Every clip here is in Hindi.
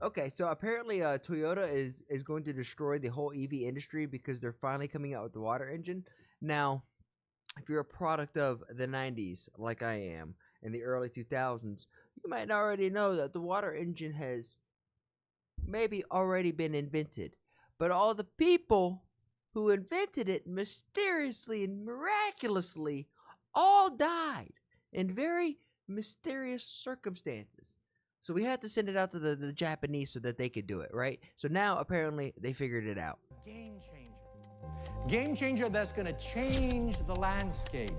Okay, so apparently Toyota is going to destroy the whole EV industry because they're finally coming out with the water engine. Now, if you're a product of the 90s like I am in the early 2000s, you might already know that the water engine has maybe already been invented. But all the people who invented it mysteriously and miraculously all died in very mysterious circumstances. So we had to send it out to the Japanese so that they could do it, right? So now apparently they figured it out. Game changer. Game changer that's going to change the landscape.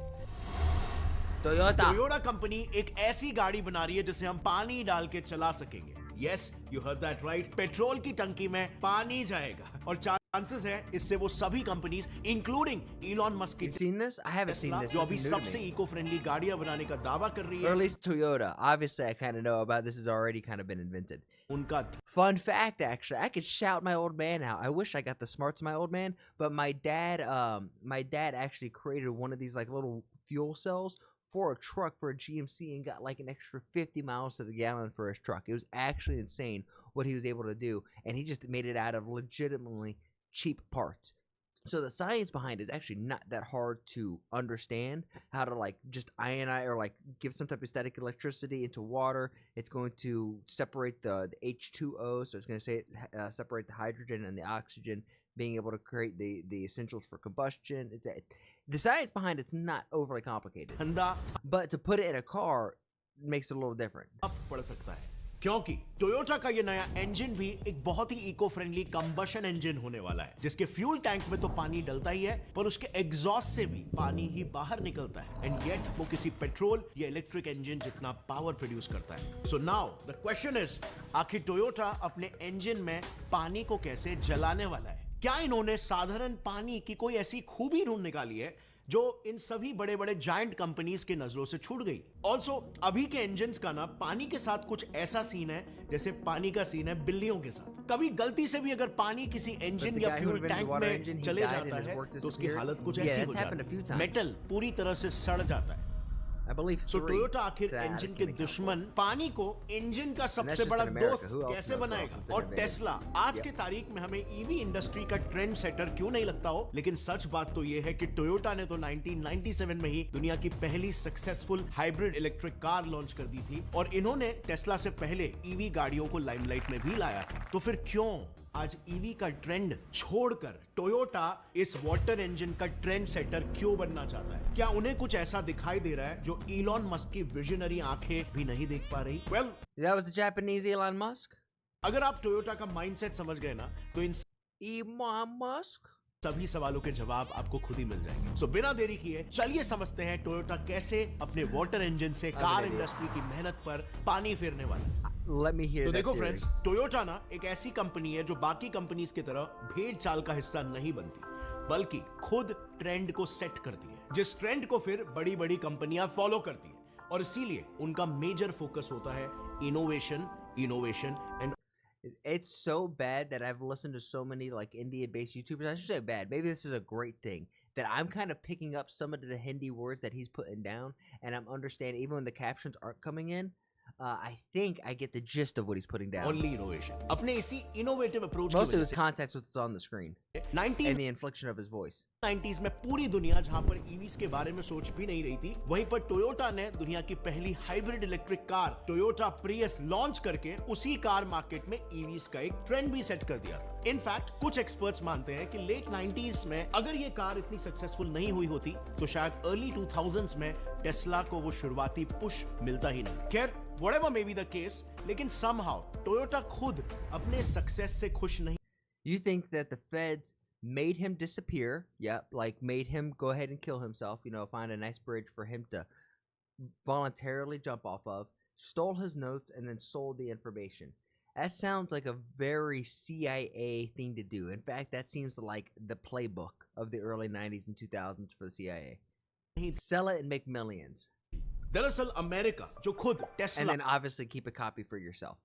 Toyota company एक ऐसी गाड़ी बना रही है जिसे हम पानी डाल के चला सकेंगे. Yes, you heard that right. Petrol की टंकी में पानी जाएगा और चांसेस है इससे वो सभी कंपनीज इंक्लूडिंग इलॉन मस्क की जो अभी सबसे इको फ्रेंडली गाड़ियां बनाने का दावा कर रही है. Or at least Toyota. Obviously, I kind of know about this. Has already kind of been invented. उनका Fun fact, actually, I could shout my old man out. I wish I got the smarts of my old man, but my dad actually created one of these like little fuel cells for a truck for a GMC and got like an extra 50 miles to the gallon for his truck. It was actually insane what he was able to do, and he just made it out of legitimately cheap parts. So the science behind it is actually not that hard to understand. How to like just ionize or like give some type of static electricity into water. It's going to separate the H2O, so it's going to say separate the hydrogen and the oxygen, being able to create the essentials for combustion. The science behind it's not overly complicated, but to put it in a car makes it a little different. पड़ सकता है क्योंकि टोयोटा का ये नया इंजन भी एक बहुत ही इको फ्रेंडली कंबशन इंजन होने वाला है, जिसके फ्यूल टैंक में तो पानी डलता ही है, पर उसके एग्जॉस्ट से भी पानी ही बाहर निकलता है. एंड येट वो किसी पेट्रोल या इलेक्ट्रिक इंजन जितना पावर प्रोड्यूस करता है. So now the question is, आखिर टोयोटा अपने इंजन में पानी को कैसे जलाने वाला है? क्या इन्होंने साधारण पानी की कोई ऐसी खूबी ढूंढ निकाली है जो इन सभी बड़े बड़े जायंट कंपनीज के नजरों से छूट गई? ऑल्सो अभी के इंजन्स का ना पानी के साथ कुछ ऐसा सीन है जैसे पानी का सीन है बिल्लियों के साथ. कभी गलती से भी अगर पानी किसी इंजन या फ्यूल टैंक में चले जाता है तो उसकी हालत कुछ ऐसी हो जाती है, मेटल पूरी तरह से सड़ जाता है. I believe so टोयोटा आखिर इंजन के दुश्मन पानी को इंजन का सबसे बड़ा दोस्त कैसे बनाएगा? और टेस्ला आज के तारीख में हमें ईवी इंडस्ट्री का ट्रेंड सेटर क्यों नहीं लगता हो, लेकिन सच बात तो ये है कि टोयोटा ने तो 1997 में ही दुनिया की पहली successful hybrid electric car launch कर दी थी और इन्होंने टेस्ला से पहले ईवी गाड़ियों को लाइमलाइट में भी लाया था. तो फिर क्यों आज ईवी का ट्रेंड छोड़कर टोयोटा इस वाटर इंजन का ट्रेंड सेटर क्यों बनना चाहता है? क्या उन्हें कुछ ऐसा दिखाई दे रहा है जो इलॉन मस्क की विजनरी आंखें भी नहीं देख पा रही? Well, that was the Japanese Elon Musk. अगर आप टोयोटा का माइंडसेट समझ गए ना तो इन Elon Musk सभी सवालों के जवाब आपको खुद ही मिल जाएंगे. सो बिना देरी किए चलिए समझते हैं टोयोटा कैसे अपने वाटर इंजन से कार इंडस्ट्री की मेहनत पर पानी फेरने वाला है. Let me hear तो that देखो theory. फ्रेंड्स, टोयोटा ना एक ऐसी कंपनी है जो बाकी कंपनीज की तरह भेड़ चाल का हिस्सा नहीं बनती, बल्कि खुद ट्रेंड को सेट करती है, जिस ट्रेंड को फिर बड़ी बड़ी कंपनियां फॉलो करती है. और इसीलिए उनका मेजर फोकस होता है innovation, innovation and. It's so bad that I've listened to so many like Indian-based YouTubers. I should say bad. Maybe this is a great thing that I'm kind of picking up some of the Hindi words that he's putting down, and I'm understanding even when the captions aren't coming in. I think I get the gist of what he's putting down. Only innovation. अपने इसी innovative approach Most of his context with what's on the screen and the inflection of his voice. 90s में पूरी दुनिया जहां पर ईवीज के बारे में सोच भी नहीं रही थी, वहीं पर टोयोटा ने दुनिया की पहली hybrid electric car Toyota Prius launch करके उसी कार मार्केट में ईवीज का एक ट्रेंड भी सेट कर दिया था. इनफैक्ट कुछ एक्सपर्ट्स मानते हैं कि लेट 90s में अगर ये कार इतनी सक्सेसफुल नहीं हुई होती तो शायद अर्ली 2000s में टेस्ला को वो शुरुआती पुश मिलता ही नहीं. खैर, whatever may be the case, लेकिन somehow टोयोटा खुद अपने सक्सेस से खुश नहीं. You think that the feds made him disappear? Yeah, like made him go ahead and kill himself, you know, find a nice bridge for him to voluntarily jump off of, stole his notes, and then sold the information. That sounds like a very CIA thing to do. In fact, that seems like the playbook of the early 90s and 2000s for the CIA. Sell it and make millions. दरअसल अमेरिका जो खुद Tesla and then obviously keep a copy for yourself.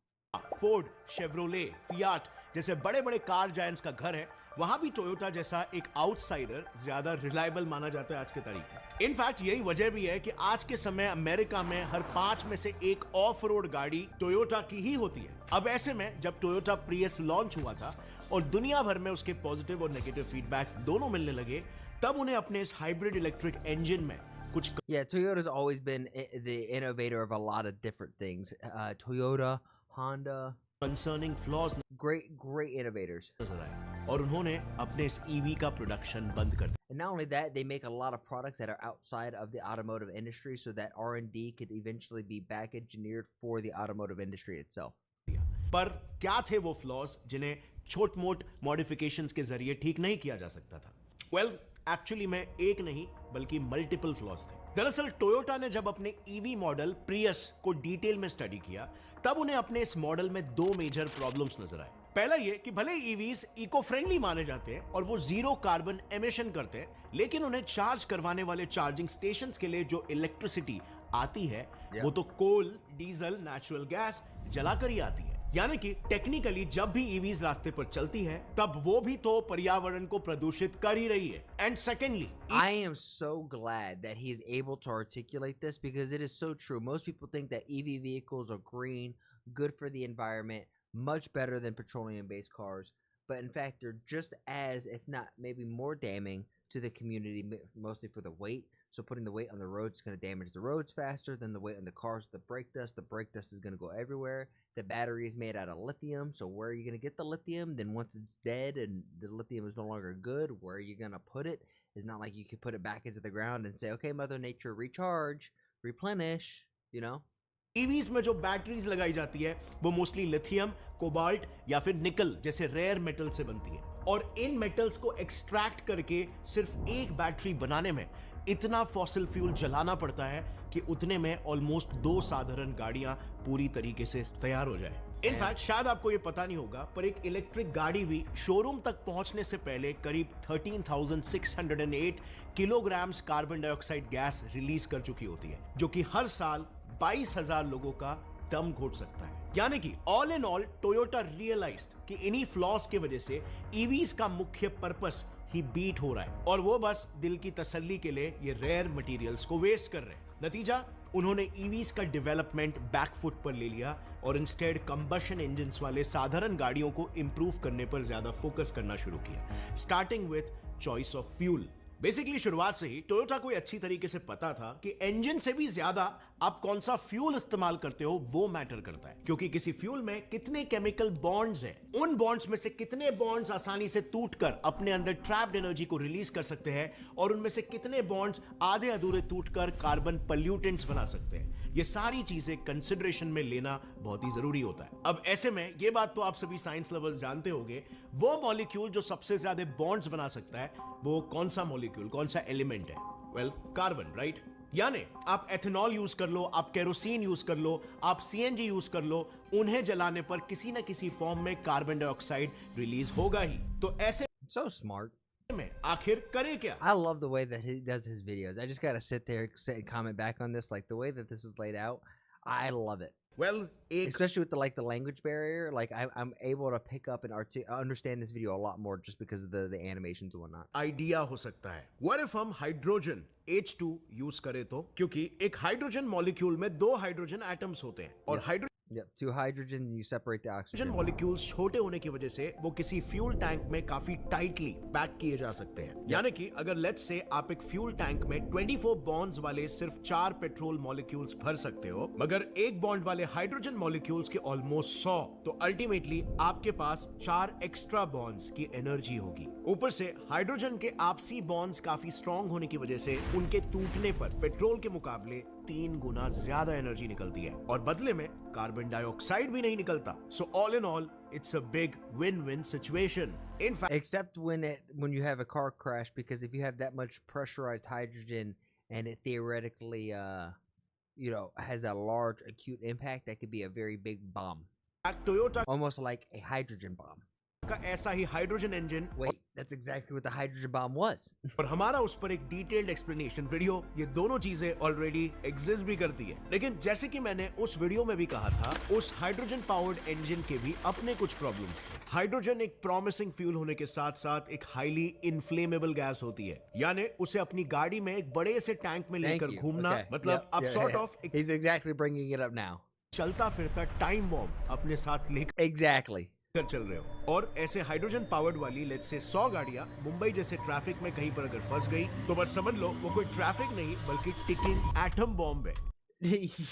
Ford, Chevrolet, Fiat जैसे बड़े बड़े कार जायंट्स का घर है, वहां भी टोयोटा जैसा एक आउटसाइडर ज्यादा रिलायबल माना जाता है आज के तारीख में। इनफैक्ट यही वजह भी है कि आज के समय अमेरिका में हर 5 में से एक ऑफ रोड गाड़ी टोयोटा की ही होती है। अब ऐसे में जब टोयोटा प्रियस लॉन्च हुआ था और दुनिया भर में उसके पॉजिटिव और नेगेटिव फीडबैक्स दोनों मिलने लगे, तब उन्हें अपने इस हाइब्रिड इलेक्ट्रिक इंजन में कुछ Yeah, Toyota's always been the innovator of a lot of different things. Toyota, Honda, concerning flaws great innovators. नजर आए और उन्होंने अपने इस ईवी का प्रोडक्शन बंद कर And not only that, they make a lot of products that are outside of the automotive industry, so that R&D could eventually be back engineered for the automotive industry itself. दिया। पर क्या थे वो फ्लॉज जिन्हें छोट मोट मॉडिफिकेशंस के जरिए ठीक नहीं किया जा सकता था? वेल, एक्चुअली में एक नहीं बल्कि मल्टीपल फ्लॉज थे। दरअसल टोयोटा ने जब अपने ईवी मॉडल प्रियस को डिटेल में स्टडी किया, तब उन्हें अपने इस मॉडल में दो मेजर प्रॉब्लम्स नजर आए। पहला ये कि भले ईवीज इको फ्रेंडली माने जाते हैं और वो जीरो कार्बन एमिशन करते हैं, लेकिन उन्हें चार्ज करवाने वाले चार्जिंग स्टेशंस के लिए जो इलेक्ट्रिसिटी आती है, वो तो कोल, डीजल, नेचुरल गैस जलाकर ही आती है। यानी कि टेक्निकली जब भी ईवीज रास्ते पर चलती है, तब वो भी तो पर्यावरण को प्रदूषित कर ही रही है। And secondly, I am so glad that he is able to articulate this, because it is so true. Most people think that EV vehicles are green, good for the environment, much better than petroleum-based cars, but in fact they're just as, if not maybe more damning to the community, mostly for the weight. So putting the weight on the roads is going to damage the roads faster than the weight on the cars. The brake dust is going to go everywhere. The battery is made out of lithium, so where are you going to get the lithium? Then once it's dead and the lithium is no longer good, where are you going to put it? It's not like you could put it back into the ground and say, okay, Mother Nature, recharge, replenish, you know? EVs में जो बैटरीज लगाई जाती है वो मोस्टली लिथियम, कोबाल्ट या फिर निकल जैसे रेयर मेटल से बनती है, और इन मेटल्स को एक्सट्रैक्ट करके सिर्फ एक बैटरी बनाने में इतना फॉसिल फ्यूल जलाना पड़ता है कि उतने में ऑलमोस्ट 2 साधारण गाड़ियां पूरी तरीके से तैयार हो जाए। इनफैक्ट शायद आपको ये पता नहीं होगा, पर एक इलेक्ट्रिक गाड़ी भी शोरूम तक पहुंचने से पहले करीब 13,608 kilogram carbon dioxide gas release कर चुकी होती है, जो कि हर साल 22,000 लोगों का दम घोट सकता है। यानी कि all in all Toyota realized कि इन्हीं फ्लॉस की वजह से ईवीज का मुख्य पर्पस ही बीट हो रहा है, और वो बस दिल की तसल्ली के लिए ये रेयर मटेरियल्स को वेस्ट कर रहे हैं। नतीजा, उन्होंने ईवीज का डेवलपमेंट बैकफुट पर ले लिया और इंस्टेड कंबशन इंजन्स वाले साधारण गाड़ियों को इंप्रूव करने पर ज्यादा फोकस करना शुरू किया, starting with choice of fuel. Basically शुरुआत से ही टोयोटा को अच्छी तरीके से पता था कि इंजन से भी ज्यादा आप कौन सा फ्यूल इस्तेमाल करते हो वो मैटर करता है, क्योंकि किसी फ्यूल में कितने केमिकल बॉन्ड्स हैं, उन बॉन्ड्स में से कितने बॉन्ड्स आसानी से टूटकर अपने अंदर ट्रैप्ड एनर्जी को रिलीज कर सकते हैं, और उनमें से कितने बॉन्ड्स आधे अधूरे टूटकर कार्बन पॉल्यूटेंट्स बना सकते हैं। ये सारी चीजें कंसिडरेशन में लेना बहुत ही जरूरी होता है। अब ऐसे में ये बात तो आप सभी साइंस लवर्स जानते होंगे, वो मॉलिक्यूल जो सबसे ज्यादा बॉन्ड्स बना सकता है वो कौन सा मॉलिक्यूल, कौन सा एलिमेंट है? Well, carbon, right? यानी आप एथेनॉल यूज कर लो, आप केरोसिन यूज कर लो, आप सीएनजी यूज कर लो, उन्हें जलाने पर किसी ना किसी फॉर्म में कार्बन डाइऑक्साइड रिलीज होगा ही। तो ऐसे So smart. में आखिर करे क्या? I love the way that he does his videos. I just gotta sit and comment back on this. Like the way that this is laid out, I love it. Well, एक Especially with the language barrier. Like I'm able to pick up and understand this video a lot more just because of the animations and whatnot. Idea हो सकता है, what if हम हाइड्रोजन H2 यूज करें तो? क्योंकि एक हाइड्रोजन मॉलिक्यूल में 2 हाइड्रोजन एटम्स होते हैं, और hydrogen Yep, 2 hydrogen, you separate the oxygen. Molecules छोटे होने की वजह से वो किसी फ्यूल टैंक में काफी टाइटली पैक किए जा सकते हैं। यानी कि अगर लेट्स से आप एक फ्यूल टैंक में 24 बॉन्ड्स वाले सिर्फ 4 पेट्रोल मॉलिक्यूल्स भर सकते हो, मगर एक बॉन्ड वाले हाइड्रोजन मॉलिक्यूल्स के ऑलमोस्ट 100, तो अल्टीमेटली आपके पास 4 एक्स्ट्रा बॉन्ड्स की एनर्जी होगी। ऊपर से हाइड्रोजन के आपसी बॉन्ड्स काफी स्ट्रॉन्ग होने की वजह से उनके टूटने पर पेट्रोल के मुकाबले 3 गुना ज्यादा एनर्जी निकलती है, और बदले में कार्बन डाइऑक्साइड भी नहीं निकलता। So all in all it's a big win win situation. In fact, Except when you have a car crash, because if you have that much pressurized hydrogen and it theoretically has a large acute impact, that could be a very big bomb. Toyota Almost like a hydrogen bomb. का ऐसा ही hydrogen engine Wait, that's exactly what the hydrogen bomb was. और हमारा उस पर एक डिटेल्ड एक्सप्लेनेशन वीडियो, ये दोनों चीजें ऑलरेडी एग्जिस्ट भी करती है। लेकिन जैसे कि मैंने उस वीडियो में भी कहा था, उस हाइड्रोजन पावर्ड इंजन के भी अपने कुछ प्रॉब्लम्स थे। हाइड्रोजन एक प्रॉमिसिंग फ्यूल होने के साथ साथ एक हाईली इनफ्लेमेबल गैस होती है, यानी उसे अपनी गाड़ी में एक बड़े से टैंक में Thank लेकर you. घूमना, Okay. मतलब Yep, अब yeah, सॉर्ट yeah. ऑफ एक He's exactly bringing it up now. चलता फिरता टाइम बॉम्ब अपने साथ लेकर Exactly. चल रहे हो। और ऐसे हाइड्रोजन पावर्ड वाली लेट्स से 100 गाड़ियां मुंबई जैसे ट्रैफिक में कहीं पर अगर फंस गई तो बस समझ लो वो कोई ट्रैफिक नहीं बल्कि टिकिंग एटम बॉम्ब है।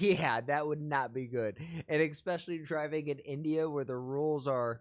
Yeah, that would not be good. And especially driving in India where the rules are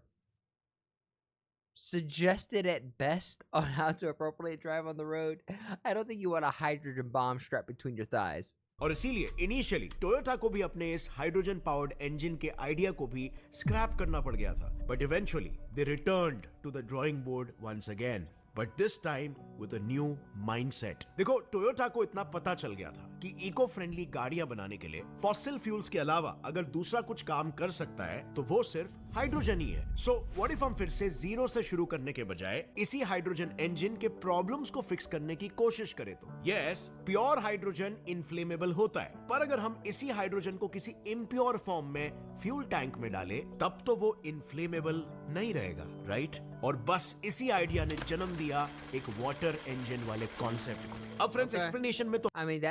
suggested at best on how to appropriately drive on the road. I don't think you want a hydrogen bomb strapped between your thighs. और इसीलिए इनिशियली टोयोटा को भी अपने इस हाइड्रोजन पावर्ड इंजन के आइडिया को भी स्क्रैप करना पड़ गया था, but eventually they returned to the drawing board once again, but this time with a new mindset. देखो, टोयोटा को इतना पता चल गया था कि इको फ्रेंडली गाड़ियां बनाने के लिए फॉसिल फ्यूल्स के अलावा अगर दूसरा कुछ काम कर सकता है तो वो सिर्फ हाइड्रोजन ही है। सो व्हाट इफ हम फिर से जीरो से शुरू करने के बजाय इसी हाइड्रोजन इंजन के प्रॉब्लम्स को फिक्स करने की कोशिश करें तो यस, प्योर हाइड्रोजन इनफ्लेमेबल होता है, पर अगर हम इसी हाइड्रोजन को किसी इम्प्योर फॉर्म में फ्यूल टैंक में डालें तब तो वो इनफ्लेमेबल नहीं रहेगा, राइट? और बस इसी आइडिया ने जन्म दिया एक वाटर इंजन वाले कॉन्सेप्ट को। अब फ्रेंड्स, एक्सप्लेनेशन में तो I mean,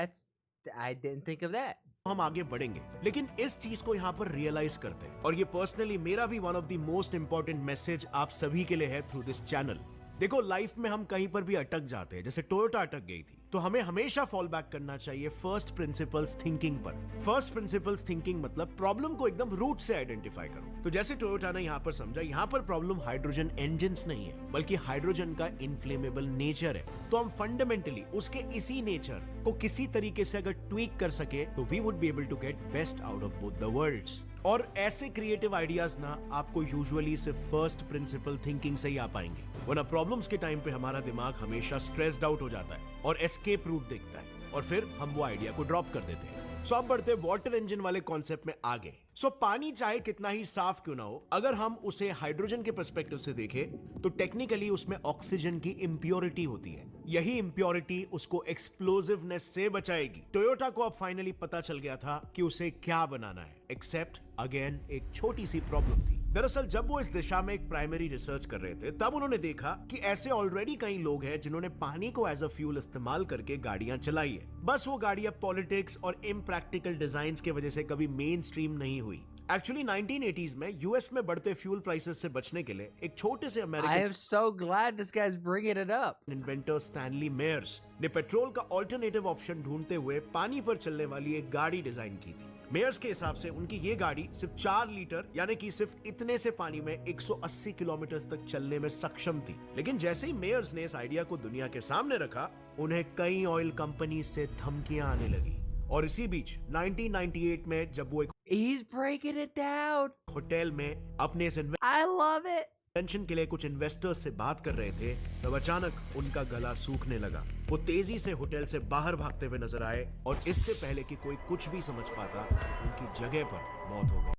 I didn't think of that. हम आगे बढ़ेंगे, लेकिन इस चीज को यहाँ पर रियलाइज करते हैं, और ये पर्सनली मेरा भी one of the most important message आप सभी के लिए है थ्रू दिस चैनल। देखो, लाइफ में हम कहीं पर भी अटक जाते हैं, जैसे टोयोटा अटक गई थी, तो हमें हमेशा फॉल बैक करना चाहिए फर्स्ट प्रिंसिपल्स थिंकिंग पर। फर्स्ट प्रिंसिपल्स थिंकिंग मतलब प्रॉब्लम को एकदम रूट से आइडेंटिफाई करो। तो जैसे टोयोटा ने यहाँ पर समझा, यहाँ पर प्रॉब्लम हाइड्रोजन इंजन्स नहीं है बल्कि हाइड्रोजन का इनफ्लेमेबल नेचर है। तो हम फंडामेंटली उसके इसी नेचर को किसी तरीके से अगर ट्वीक कर सके तो we would be able to get best out of both the worlds. और ऐसे क्रिएटिव आइडियाज ना आपको यूजुअली सिर्फ फर्स्ट प्रिंसिपल थिंकिंग से ही आ पाएंगे, वरना प्रॉब्लम्स के टाइम पे हमारा दिमाग हमेशा स्ट्रेस्ड आउट हो जाता है और एस्केप रूट देखता है, और फिर हम वो आइडिया को ड्रॉप कर देते हैं। सो अब बढ़ते वाटर इंजन वाले कॉन्सेप्ट में आगे। सो पानी चाहे कितना ही साफ क्यों ना हो, अगर हम उसे हाइड्रोजन के पर्सपेक्टिव से देखें तो टेक्निकली उसमें ऑक्सीजन की इम्प्योरिटी होती है। यही इम्प्योरिटी उसको एक्सप्लोसिवनेस से बचाएगी। टोयोटा को अब फाइनली पता चल गया था कि उसे क्या बनाना है, एक्सेप्ट अगेन एक छोटी सी प्रॉब्लम थी। दरअसल जब वो इस दिशा में एक प्राइमरी रिसर्च कर रहे थे तब उन्होंने देखा कि ऐसे ऑलरेडी कई लोग हैं जिन्होंने पानी को एज अ फ्यूल इस्तेमाल करके गाड़ियां चलाई है, बस वो गाड़ियां पॉलिटिक्स और इम्प्रैक्टिकल डिजाइन की वजह से कभी मेन स्ट्रीम नहीं हुई। एक्चुअली 1980s में यूएस में बढ़ते फ्यूल प्राइसेस से बचने के लिए एक छोटे से I American am so glad this guy's bringing it up. Inventor Stanley Meyers ने पेट्रोल का ऑल्टरनेटिव ऑप्शन ढूंढते हुए पानी पर चलने वाली एक गाड़ी डिजाइन की थी। मेयर्स के हिसाब से उनकी ये गाड़ी सिर्फ 4 लीटर यानी कि सिर्फ इतने से पानी में 180 किलोमीटर तक चलने में सक्षम थी। लेकिन जैसे ही मेयर्स ने इस आइडिया को दुनिया के सामने रखा, उन्हें कई ऑयल कंपनी से धमकियां आने लगी। और इसी बीच 1998 में जब वो एक He's breaking it down. Hotel में अपने इस I love it. इन्वेंशन के लिए कुछ इन्वेस्टर्स से बात कर रहे थे, तब अचानक उनका गला सूखने लगा। वो तेजी से होटल से बाहर भागते हुए नजर आए और इससे पहले कि कोई कुछ भी समझ पाता, उनकी जगह पर मौत हो गई।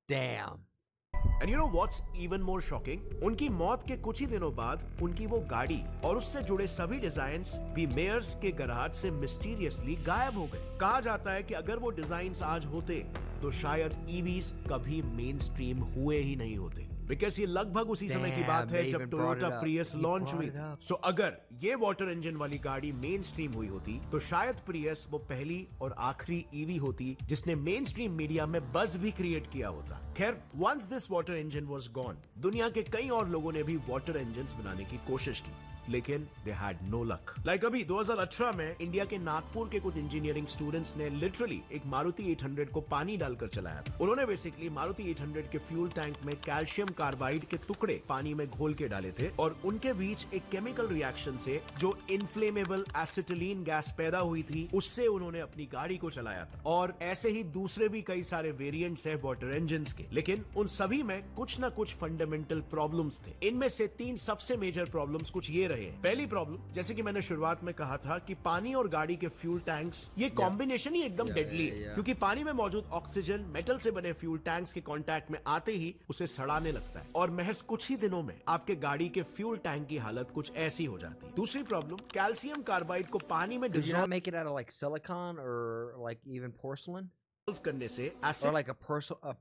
Damn. And you know what's even more shocking? उनकी मौत के कुछ ही दिनों बाद उनकी वो गाड़ी और उससे जुड़े सभी डिजाइन्स भी मेयर्स के गैराज से मिस्टीरियसली गायब हो गए। कहा जाता है कि अगर वो डिजाइन्स आज होते तो शायद ईवीज कभी मेन स्ट्रीम हुए ही नहीं होते, बिकॉज ये लगभग उसी समय की बात है जब टोयोटा प्रियस लॉन्च हुई थी। सो अगर ये वाटर इंजन वाली गाड़ी मेन स्ट्रीम हुई होती तो शायद प्रियस वो पहली और आखिरी ईवी होती जिसने मेन स्ट्रीम मीडिया में बज भी क्रिएट किया होता। खैर, once this water engine was gone, दुनिया के कई और लोगों ने भी वाटर इंजन्स बनाने की कोशिश की, लेकिन they had no luck. Like अभी 2018 में इंडिया के नागपुर के कुछ इंजीनियरिंग स्टूडेंट्स ने लिटरली एक मारुति 800 को पानी डालकर चलाया था। उन्होंने बेसिकली मारुति 800 के फ्यूल टैंक में कैल्शियम कार्बाइड के टुकड़े पानी में घोल के डाले थे और उनके बीच एक केमिकल रिएक्शन से जो इनफ्लेमेबल एसिटिलीन गैस पैदा हुई थी, उससे उन्होंने अपनी गाड़ी को चलाया था। और ऐसे ही दूसरे भी कई सारे वेरिएंट्स हैं वाटर इंजन्स के, लेकिन उन सभी में कुछ ना कुछ फंडामेंटल प्रॉब्लम्स थे। इनमें से 3 सबसे मेजर प्रॉब्लम्स कुछ ये रहे हैं। पहली प्रॉब्लम, जैसे कि मैंने शुरुआत में कहा था कि पानी और गाड़ी के फ्यूल टैंक्स, ये कॉम्बिनेशन ही एकदम डेडली है, क्योंकि पानी में मौजूद ऑक्सीजन मेटल से बने फ्यूल टैंक्स के कांटेक्ट में आते ही उसे सड़ाने लगता है और महज कुछ ही दिनों में आपके गाड़ी के फ्यूल टैंक की हालत कुछ ऐसी हो जाती है। दूसरी प्रॉब्लम, कैल्शियम कार्बाइड को पानी में Did you not dissolve make it out of like silicon or like even porcelain करने से or like a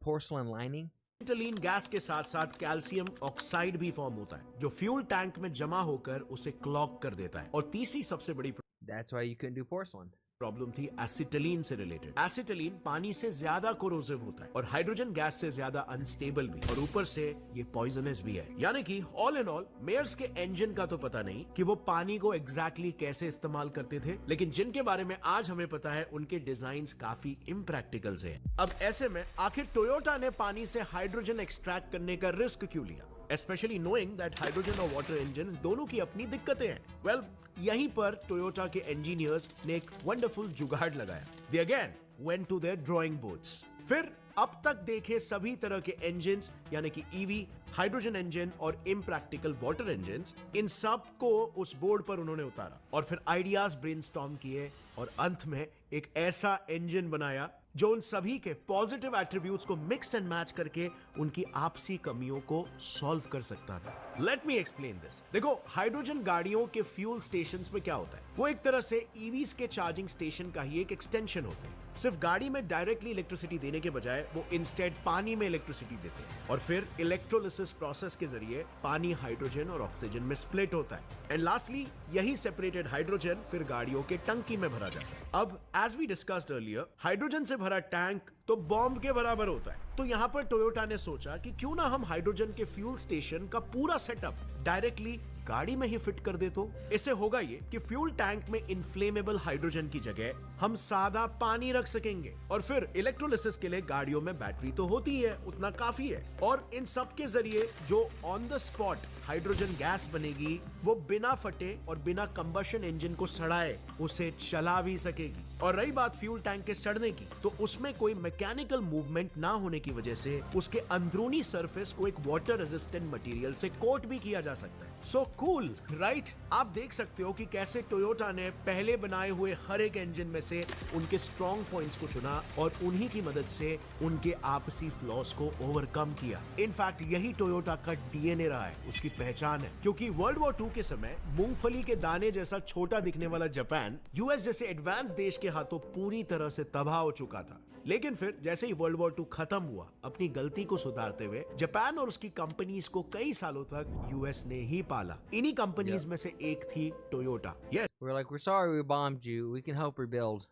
porcelain lining? Acetylene gas के साथ साथ कैल्शियम ऑक्साइड भी फॉर्म होता है, जो फ्यूल टैंक में जमा होकर उसे क्लॉग कर देता है। और तीसरी सबसे बड़ी That's why you couldn't do porcelain. Problem थी एसिटिलीन से रिलेटेड। एसिटिलीन पानी से ज्यादा कोरोसिव होता है और हाइड्रोजन गैस से ज्यादा अनस्टेबल भी, और ऊपर से ये पॉइजनस भी है। यानी कि ऑल इन ऑल मेयर्स के इंजन का तो पता नहीं कि वो पानी को एग्जैक्टली कैसे इस्तेमाल करते थे, लेकिन जिनके बारे में आज हमें पता है उनके डिजाइन्स काफी इम्प्रैक्टिकल से हैं। अब ऐसे में आखिर टोयोटा ने पानी से हाइड्रोजन एक्सट्रैक्ट करने का रिस्क क्यों लिया, especially knowing that हाइड्रोजन और वाटर इंजन दोनों की अपनी दिक्कतें हैं। Well, यहीं पर टोयोटा के इंजीनियर्स ने एक वंडरफुल जुगाड़ लगाया। They again went to their drawing boards. फिर अब तक देखे सभी तरह के इंजन्स, यानी कि ईवी, हाइड्रोजन इंजन और इम्प्रैक्टिकल वाटर इंजन्स, इन सब को उस बोर्ड पर उन्होंने उतारा और फिर आइडियाज ब्रेनस्टॉर्म किए और अंत में एक ऐसा इंजन बनाया जो उन सभी के पॉजिटिव एट्रीब्यूट्स को मिक्स एंड मैच करके उनकी आपसी कमियों को सॉल्व कर सकता था। Let me explain this. देखो, हाइड्रोजन गाड़ियों के फ्यूल स्टेशंस में क्या होता है, वो एक तरह से ईवीज के चार्जिंग स्टेशन का ही एक एक्सटेंशन होते हैं। सिर्फ गाड़ी में डायरेक्टली इलेक्ट्रिसिटी देने के बजाय वो इंस्टेड पानी में इलेक्ट्रिसिटी देते हैं और फिर इलेक्ट्रोलिसिस प्रोसेस के जरिए पानी हाइड्रोजन और ऑक्सीजन में स्प्लिट होता है एंड लास्टली यही सेपरेटेड हाइड्रोजन फिर गाड़ियों के टंकी में भरा जाता है। अब as we discussed earlier, hydrogen से भरा टैंक तो बॉम्ब के बराबर होता है। तो यहाँ पर टोयोटा ने सोचा कि क्यों ना हम हाइड्रोजन के फ्यूल स्टेशन का पूरा सेटअप डायरेक्टली गाड़ी में ही फिट कर दे। तो इससे होगा ये कि फ्यूल टैंक में इनफ्लेमेबल हाइड्रोजन की जगह हम सादा पानी रख सकेंगे और फिर इलेक्ट्रोलिसिस के लिए गाड़ियों में बैटरी तो होती है, उतना काफी है, और इन सब के जरिए जो on the spot hydrogen gas बनेगी वो बिना फटे और बिना कंबशन इंजन को सड़ाए उसे चला भी सकेगी। और रही बात फ्यूल टैंक के सड़ने की, तो उसमें कोई मैकेनिकल मूवमेंट ना होने की वजह से उसके अंदरूनी सरफेस को एक वाटर रेजिस्टेंट मटेरियल से कोट भी किया जा सकता है। So cool, right? आप देख सकते हो कि कैसे टोयोटा ने पहले बनाए हुए हर एक इंजन में से उनके स्ट्रॉन्ग पॉइंट्स को चुना और उन्हीं की मदद से उनके आपसी फ्लॉस को ओवरकम किया। इनफैक्ट यही टोयोटा का डीएनए रहा है, उसकी पहचान है, क्योंकि वर्ल्ड वॉर 2 के समय मूंगफली के दाने जैसा छोटा दिखने वाला जापान यूएस जैसे एडवांस देश के हाथों पूरी तरह से तबाह हो चुका था। लेकिन फिर जैसे ही वर्ल्ड वॉर 2 खत्म हुआ, अपनी गलती को सुधारते हुए जापान और उसकी कंपनीज को कई सालों तक यूएस ने ही पाला। इन्हीं कंपनीज में से एक थी Toyota. We're like, we're sorry we bombed you. We can help rebuild.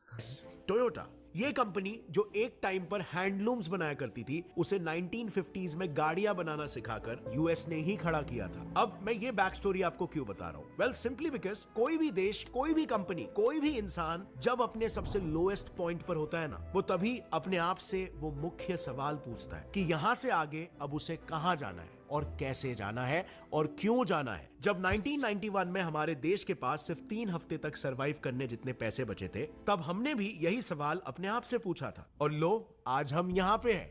Toyota, ये कंपनी जो एक टाइम पर हैंडलूम्स बनाया करती थी, उसे 1950s में गाड़ियां बनाना सिखाकर यूएस ने ही खड़ा किया था। अब मैं ये बैक स्टोरी आपको क्यों बता रहा हूँ? वेल, सिंपली बिकॉज कोई भी देश, कोई भी कंपनी, कोई भी इंसान जब अपने सबसे लोएस्ट पॉइंट पर होता है ना, वो तभी अपने आप से वो मुख्य सवाल पूछता है कि यहाँ से आगे अब उसे कहाँ जाना है और कैसे जाना है और क्यों जाना है। जब 1991 में हमारे देश के पास सिर्फ 3 हफ्ते तक सरवाइव करने जितने पैसे बचे थे, तब हमने भी यही सवाल अपने आप से पूछा था और लो, आज हम यहाँ पे हैं।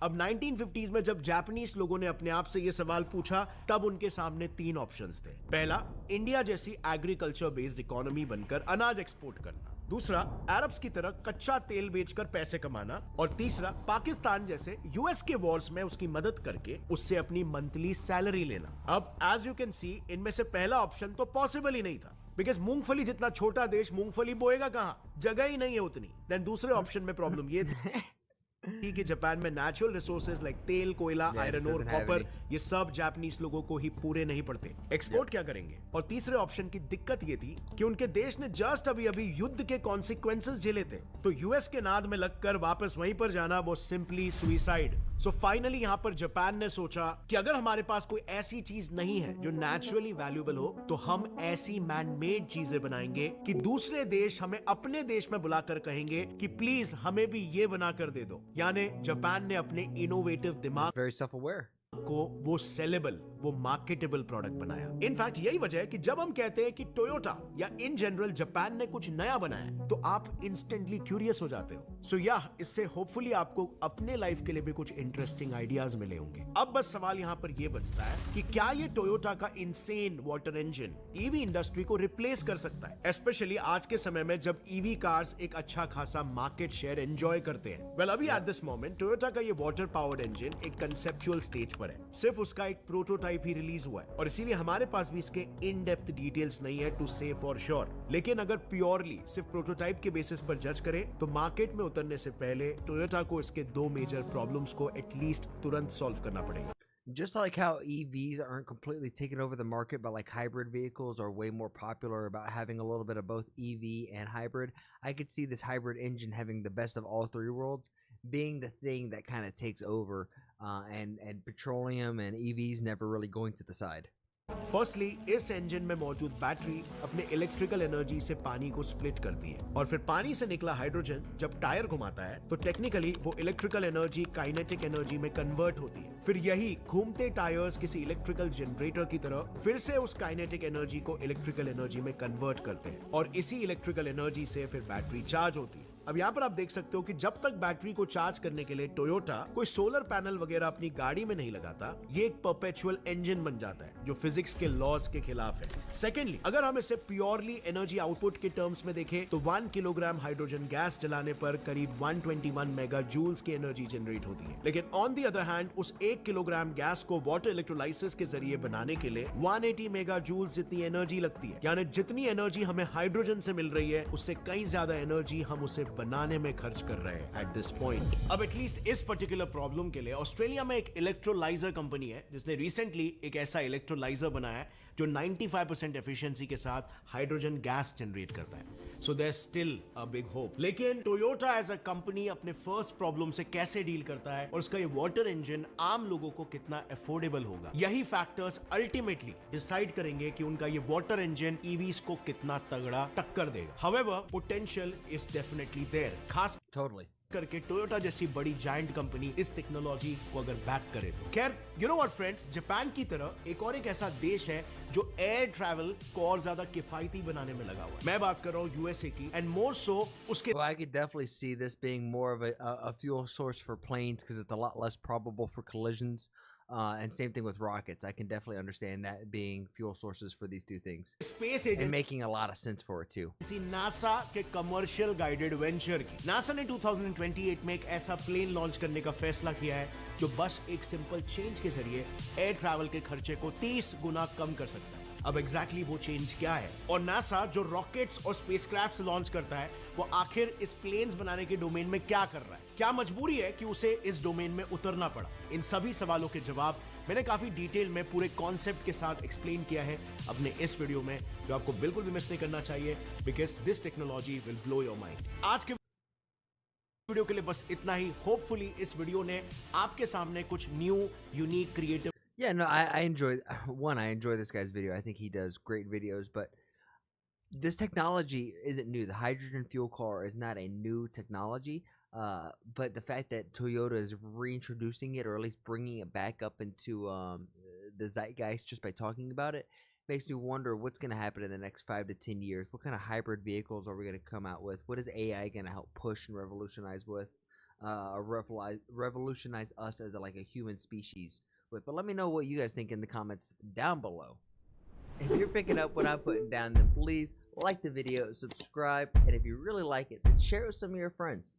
अब 1950s में जब जापानीज लोगों ने अपने आप से यह सवाल पूछा, तब उनके सामने 3 ऑप्शंस थे। पहला, इंडिया जैसी एग्रीकल्चर बेस्ड इकोनॉमी बनकर अनाज एक्सपोर्ट करना। दूसरा, अरब्स की तरह कच्चा तेल बेचकर पैसे कमाना। और तीसरा, पाकिस्तान जैसे यूएस के वॉर्स में उसकी मदद करके उससे अपनी मंथली सैलरी लेना। अब एज यू कैन सी, इनमें से पहला ऑप्शन तो पॉसिबल ही नहीं था, बिकॉज मूंगफली जितना छोटा देश मूंगफली बोएगा कहां, जगह ही नहीं है उतनी। देन दूसरे ऑप्शन में प्रॉब्लम ये थी कि जापान में नेचुरल रिसोर्सेज लाइक तेल, कोयला, आयरन और कॉपर, ये सब जापानीज लोगों को ही पूरे नहीं पड़ते। एक्सपोर्ट क्या करेंगे? और तीसरे ऑप्शन की दिक्कत ये थी कि उनके देश ने जस्ट अभी युद्ध के कॉन्सिक्वेंसेस झेले थे, तो यूएस के नाद में लगकर वापस वहीं पर जाना वो सिंपली सुइसाइड। सो फाइनली यहाँ पर जापान ने सोचा कि अगर हमारे पास कोई ऐसी चीज नहीं है जो नेचुरली वैल्यूएबल हो, तो हम ऐसी मैन मेड चीजें बनाएंगे कि दूसरे देश हमें अपने देश में बुलाकर कहेंगे कि प्लीज हमें भी ये बना कर दे दो। यानी जापान ने अपने इनोवेटिव दिमाग Very self-aware. को वो सेलेबल, वो मार्केटेबल प्रोडक्ट बनाया। इनफैक्ट यही वजह है कि जब हम कहते हैं कि टोयोटा या इन जनरल जापान ने कुछ नया बनाया तो आप इंस्टेंटली क्यूरियस हो जाते हो। सो इससे होपफुली आपको अपने लाइफ के लिए भी कुछ इंटरेस्टिंग आइडियाज मिले होंगे। अब बस सवाल यहां पर यह बचता है कि क्या ये टोयोटा का insane water engine EV industry को रिप्लेस कर सकता है, स्पेशली आज के समय में जब ईवी कार्स एक अच्छा खासा मार्केट शेयर एंजॉय करते हैं। वेल अभी एट दिस मोमेंट टोयोटा का ये वाटर पावर्ड इंजन एक कंसेप्चुअल स्टेज पर है, सिर्फ उसका एक प्रोटोटाइप ही रिलीज हुआ है और इसीलिए हमारे पास भी इसके इन डेप्थ डिटेल्स नहीं है टू से फॉर श्योर। लेकिन अगर प्योरली सिर्फ प्रोटोटाइप के बेसिस पर जज करें तो मार्केट में उतरने से पहले टोयोटा को इसके दो मेजर प्रॉब्लम्स को एटलीस्ट तुरंत सॉल्व करना पड़ेगा। Just like how EVs aren't completely taking over the market, but like hybrid vehicles are way more popular about having a little bit of both EV and hybrid, I could see this hybrid engine having the best of all three worlds, being the thing that kind of takes over, and petroleum and EVs never really going to the side. Firstly इस इंजन में मौजूद बैटरी अपने इलेक्ट्रिकल एनर्जी से पानी को स्प्लिट करती है और फिर पानी से निकला हाइड्रोजन जब टायर घुमाता है तो टेक्निकली वो इलेक्ट्रिकल एनर्जी काइनेटिक एनर्जी में कन्वर्ट होती है। फिर यही घूमते टायर्स किसी इलेक्ट्रिकल जनरेटर की तरह फिर से उस काइनेटिक एनर्जी को इलेक्ट्रिकल एनर्जी में कन्वर्ट करते हैं और इसी इलेक्ट्रिकल एनर्जी से फिर बैटरी चार्ज होती है। अब यहाँ पर आप देख सकते हो कि जब तक बैटरी को चार्ज करने के लिए टोयोटा कोई सोलर पैनल वगैरह अपनी गाड़ी में नहीं लगाता, ये एक परपेचुअल इंजन बन जाता है जो फिजिक्स के लॉज के खिलाफ है। सेकेंडली, अगर हम इसे प्योरली एनर्जी आउटपुट के टर्म्स में देखें तो 1 किलोग्राम हाइड्रोजन गैस जलाने पर करीब 121 मेगा जूल्स की एनर्जी जनरेट होती है। लेकिन ऑन दी अदर हैंड उस 1 किलोग्राम गैस को वाटर इलेक्ट्रोलाइसिस के जरिए बनाने के लिए 180 मेगा जूल्स जितनी एनर्जी लगती है। यानी जितनी एनर्जी हमें हाइड्रोजन से मिल रही है उससे कई ज्यादा एनर्जी हम उसे बनाने में खर्च कर रहे हैं एट दिस पॉइंट। अब एटलीस्ट इस पर्टिकुलर प्रॉब्लम के लिए ऑस्ट्रेलिया में एक इलेक्ट्रोलाइजर कंपनी है जिसने रिसेंटली एक ऐसा इलेक्ट्रोलाइजर बनाया है जो 95% एफिशिएंसी के साथ हाइड्रोजन गैस जनरेट करता है। So there is still a big hope. लेकिन टोयोटा एज अ कंपनी अपने फर्स्ट प्रॉब्लम से कैसे डील करता है और उसका ये वाटर इंजन आम लोगों को कितना अफोर्डेबल होगा, यही फैक्टर्स अल्टीमेटली डिसाइड करेंगे कि उनका ये वाटर इंजन ईवीज को कितना तगड़ा टक्कर देगा। However potential is definitely there, खास Totally. करके टोयोटा जैसी बड़ी जायंट कंपनी इस टेक्नोलॉजी को अगर बैक करे तो। खैर, you know what friends, Japan की तरह एक और एक ऐसा देश है जो एयर ट्रैवल को और ज्यादा किफायती बनाने में लगा हुआ है। मैं बात कर रहा हूँ यूएसए की, एंड मोर सो उसके Well, I could definitely see this being more of a fuel source for planes because it's a lot less probable for collisions. And same thing with rockets. I can definitely understand that being fuel sources for these two things. Space And making a lot of sense for it too. NASA के कमर्शियल गाइडेड वेंचर की नासा ने 2028 में एक ऐसा प्लेन लॉन्च करने का फैसला किया है जो बस एक सिंपल चेंज के जरिए एयर ट्रैवल के खर्चे को 30 गुना कम कर सकता है। अब एग्जैक्टली वो चेंज क्या है और नासा जो रॉकेट्स और स्पेसक्राफ्ट्स लॉन्च करता है वो आखिर इस प्लेन्स बनाने के डोमेन में क्या कर रहा है, क्या मजबूरी है कि उसे इस डोमेन में उतरना पड़ा। इन सभी सवालों के जवाब मैंने काफी डिटेल में पूरे कॉन्सेप्ट के साथ एक्सप्लेन किया है अपने इस वीडियो में, जो आपको बिल्कुल भी मिस नहीं करना चाहिए because this technology will blow your mind. आज के वीडियो के लिए बस इतना ही। होपफुली इस वीडियो ने आपके सामने कुछ new, unique, creative Yeah, no, I enjoy I enjoy this guy's video. I think he does great videos, but this technology isn't new. The hydrogen fuel car is not a new technology, but the fact that Toyota is reintroducing it or at least bringing it back up into the zeitgeist just by talking about it makes me wonder what's going to happen in the next 5 to 10 years. What kind of hybrid vehicles are we going to come out with? What is AI going to help push and revolutionize with, revolutionize us as like a human species with? But let me know what you guys think in the comments down below. If you're picking up what I'm putting down, then please like the video, subscribe, and if you really like it, then share it with some of your friends.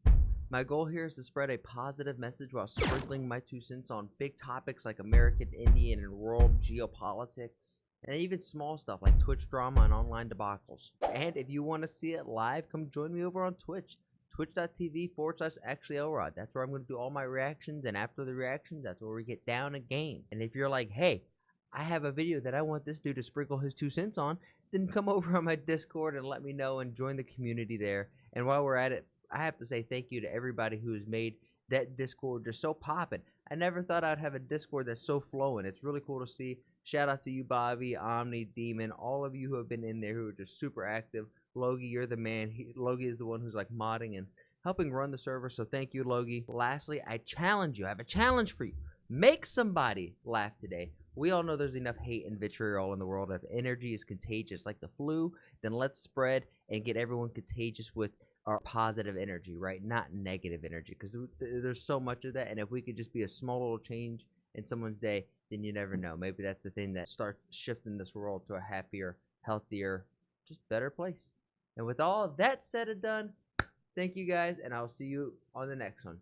My goal here is to spread a positive message while sprinkling my 2 cents on big topics like American, Indian, and world geopolitics, and even small stuff like Twitch drama and online debacles. And if you want to see it live, come join me over on Twitch. Twitch.tv/ActuallyElrod. That's where I'm going to do all my reactions, and after the reactions, that's where we get down a game. And if you're like, hey, I have a video that I want this dude to sprinkle his 2 cents on, then come over on my Discord and let me know and join the community there. And while we're at it, I have to say thank you to everybody who has made that Discord just so poppin'. I never thought I'd have a Discord that's so flowing. It's really cool to see. Shout out to you, Bobby, Omni, Demon, all of you who have been in there who are just super active. Logie, you're the man. Logie is the one who's like modding and helping run the server, so thank you, Logie. Lastly, I challenge you. I have a challenge for you. Make somebody laugh today. We all know there's enough hate and vitriol in the world. If energy is contagious like the flu, then let's spread and get everyone contagious with our positive energy, right? Not negative energy, because there's so much of that. And if we could just be a small little change in someone's day, then you never know. Maybe that's the thing that starts shifting this world to a happier, healthier, just better place. And with all of that said and done, thank you guys, and I'll see you on the next one.